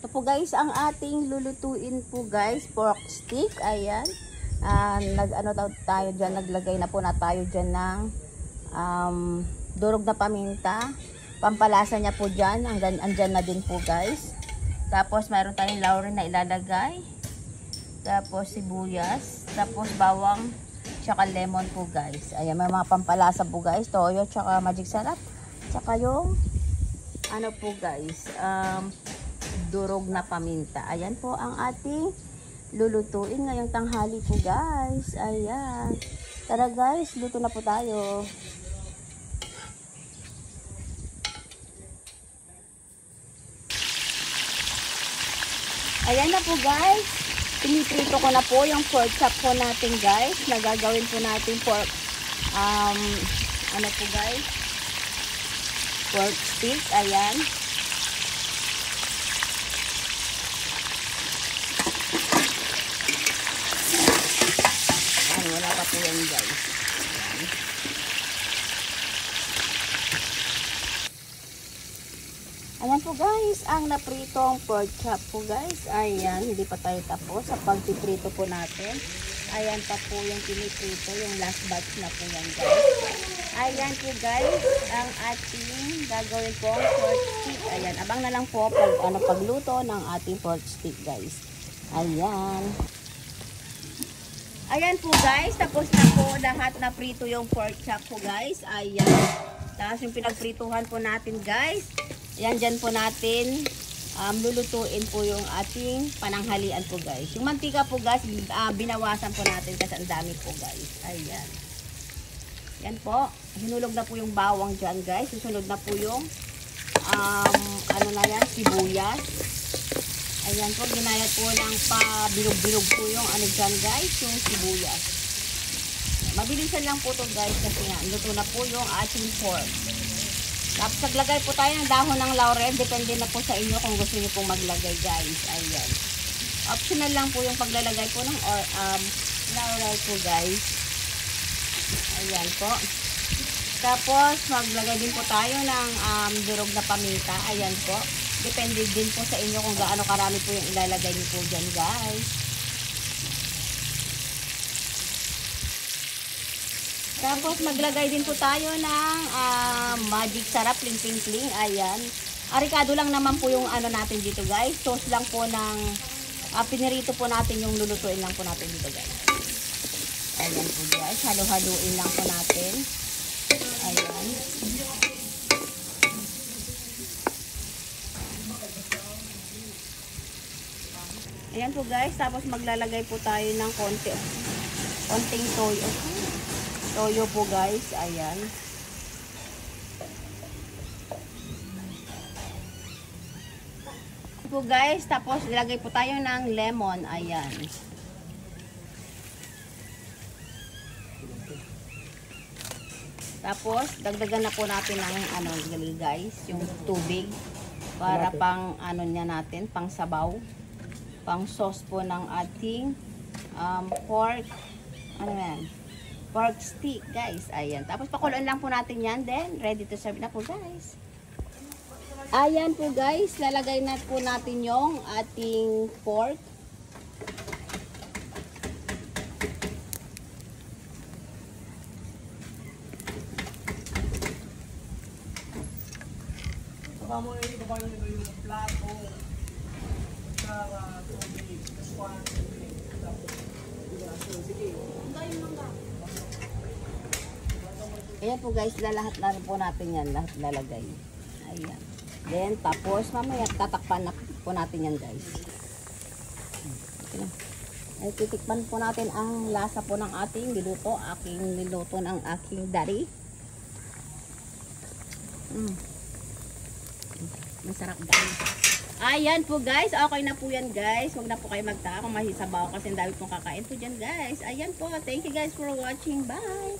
Ito po guys, ang ating lulutuin po guys, pork stick. Ayan. Naglagay na po na tayo dyan ng durog na paminta. Pampalasa niya po dyan. Andyan na din po guys. Tapos mayroon tayong laurel na ilalagay. Tapos sibuyas. Tapos bawang. Tsaka lemon po guys. Ayan, may mga pampalasa po guys. Toyo, tsaka magic sarap. Tsaka yung ano po guys, durog na paminta. Ayan po ang ating lulutuin ngayong tanghali po guys. Ayan. Tara guys, luto na po tayo. Ayan na po guys. Piniprito ko na po yung pork chop po natin guys. Nagagawin po natin pork ano po guys, pork stick. Ayan. Ayan, wala pa po yan guys. Ayan. Ayan po guys, ang napritong pork chop po guys. Ayan, hindi pa tayo tapos sa pagpiprito po natin. Ayan pa po yung piniprito, yung last batch na po yan guys. Ayan po guys, ang ating gagawin po pork stick. Ayan, abang na lang po pagluto ng ating pork stick guys. Ayan. Ayan po guys, tapos na po lahat na prito yung pork chop po guys. Ayan. Tapos yung pinagprituhan po natin guys. Ayan, dyan po natin lulutuin po yung ating pananghalian po guys. Yung mantika po guys, binawasan po natin kasi ang dami po guys. Ayan. Yan po. Hinulog na po yung bawang dyan guys. Susunod na po yung ano na yan, sibuyas. Ayan po, ginayat po ng pabilog-bilog po yung ano dyan guys, yung sibuyas. Mabilisan lang po to guys kasi nga, luto na po yung ating pork. Tapos naglagay po tayo ng dahon ng laurel. Depende na po sa inyo kung gusto niyo pong maglagay guys. Ayan. Optional lang po yung paglalagay po ng laurel po guys. Ayan po. Tapos maglagay din po tayo ng durog na paminta. Ayan po. Depende din po sa inyo kung gaano karami po yung ilalagay niyo po dyan guys. Tapos maglagay din po tayo ng magic sarap, pling-pling-pling. Ayan. Arikado lang naman po yung ano natin dito guys. Sauce lang po ng pinirito po natin yung lulutuin lang po natin dito guys. Ayan po guys. Halo-haluin lang po natin. Ayan. Ayan po guys. Tapos maglalagay po tayo ng konting toyo. Toyo po guys, ayan. Po guys, tapos ilagay po tayo ng lemon, ayan. Tapos dagdagan na po natin ng ano guys, yung tubig para pang ano niya natin, pang sabaw, pang sauce po ng ating pork, ano yan? Pork stick guys, ayan. Tapos pakuluan lang po natin yan, then ready to serve na po guys. Ayan po guys, lalagay na po natin yung ating pork. Ayan po guys, lahat na po natin yan, lahat lalagay. Ayan. Then, tapos mamaya tatakpan na po natin yan guys. Okay na. Ay, titikman po natin ang lasa po ng ating niluto, niluto ng aking daddy. Masarap guys. Ayan po guys, okay na po yan guys. Huwag na po kayo magtaka kung mahisabaw kasi ang dami pong kakain po dyan guys. Ayan po, thank you guys for watching. Bye!